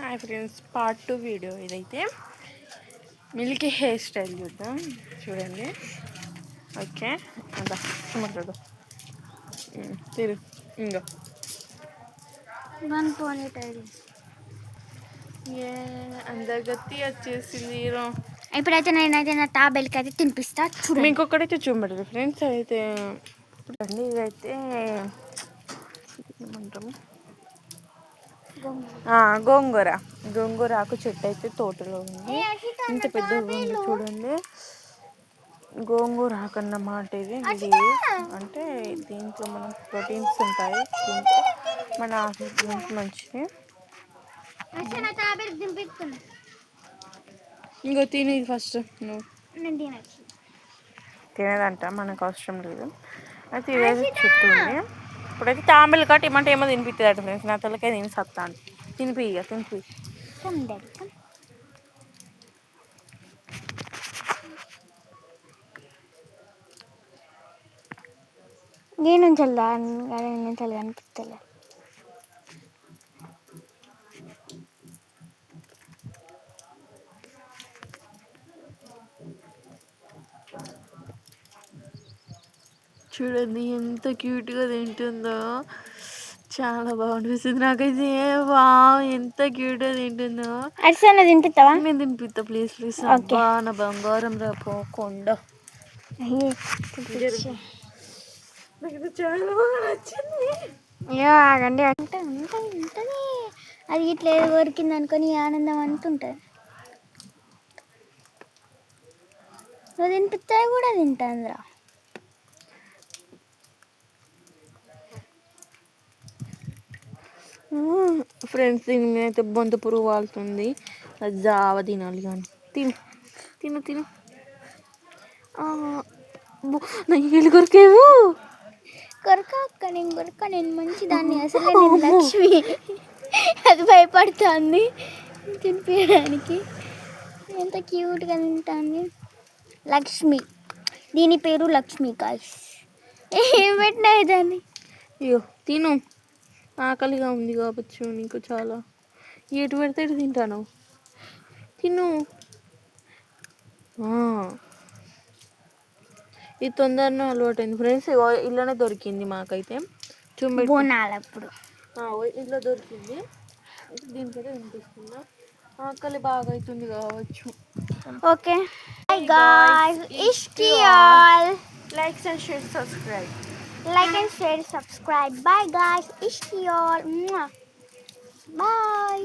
Hi friends, part 2 video ఇదైతే. Milky hair style చూద్దాం, చూడండి. ఓకే, అంతా మాట్లాడు తిరు ఇంకో అందగత్తి వచ్చేసింది హీరో. ఇప్పుడైతే నేనైతే నా టాబెల్కి అయితే తినిపిస్తా. చూడండి, ఇంకొకటైతే చూపెడతారు ఫ్రెండ్స్. అయితే చూడండి, ఇదైతే ఏమంటాము, గోంగూర ఆకు చెట్టు అయితే తోటలో ఉంది. ఇంత పెద్దగా ఉంది చూడండి. గోంగూర ఆకు అన్నమాట ఇది. అంటే దీంట్లో మనకు ప్రోటీన్స్ ఉంటాయి, తింటే మన ఆరోగ్యానికి మంచిది. ఇంకో తిని ఫస్ట్. నువ్వు తినేదంట, మనకు అవసరం లేదు. అయితే ఇదైతే చెట్టు ఉంది. ఇప్పుడైతే తాంబేలు కట్టి ఏమంటే ఏమో తినిపిస్తుంది అట ఫ్రెండ్స్. నా తలకే తిని సత్తాను. తినిపి నేను చల్లా అనిపిస్తలే. చూడండి ఎంత క్యూట్గా తింటుందో, చాలా బాగుంటుంది నాకైతే. వా, ఎంత క్యూట్గా తింటుందో. అరిసెన తినిపిస్తావా? నేను తినిపిస్తా, ప్లీజ్ ప్లీజ్. అబ్బా, నా బంగారం రా పోకుండా. నాకు చాలా బాగా నచ్చింది. ఆగండి అంటే ఉంటుంది. అది ఇట్లా ఏదో కొరికింది అనుకొని ఆనందం అంటుంటుంది. నువ్వు తినిపిస్తే కూడా తింటాందిరా. ఫ్రెండ్స్, దీని మీద అయితే బొంత పురుగు వాళ్తుంది. అది జావ తినాలి. కానీ తిను తిను తిను. నా కొరికేవు. కొరక నేను మంచిదాన్ని. అసలు నేను లక్ష్మి. అది భయపడుతుంది తినిపించడానికి. ఎంత క్యూట్గా తింటుంది లక్ష్మి. దీని పేరు లక్ష్మి. గాయ్స్, ఏం పెట్టినాయి దాన్ని? అయ్యో, తిను. ఆకలిగా ఉంది కావచ్చు నీకు చాలా. ఎటు పెడితే ఎటు తింటాను. తిను. ఇది తొందరనే అలవాటైంది ఫ్రెండ్స్. ఇల్లునే దొరికింది మాకైతే. బోనాలప్పుడు ఇంట్లో దొరికింది. దీనికైతే వినిపిస్తుందా? ఆకలి బాగా అవుతుంది కావచ్చు. Okay, bye guys. ఇష్కియాల్. Like and share, subscribe. Bye guys. Ishkiol. Bye.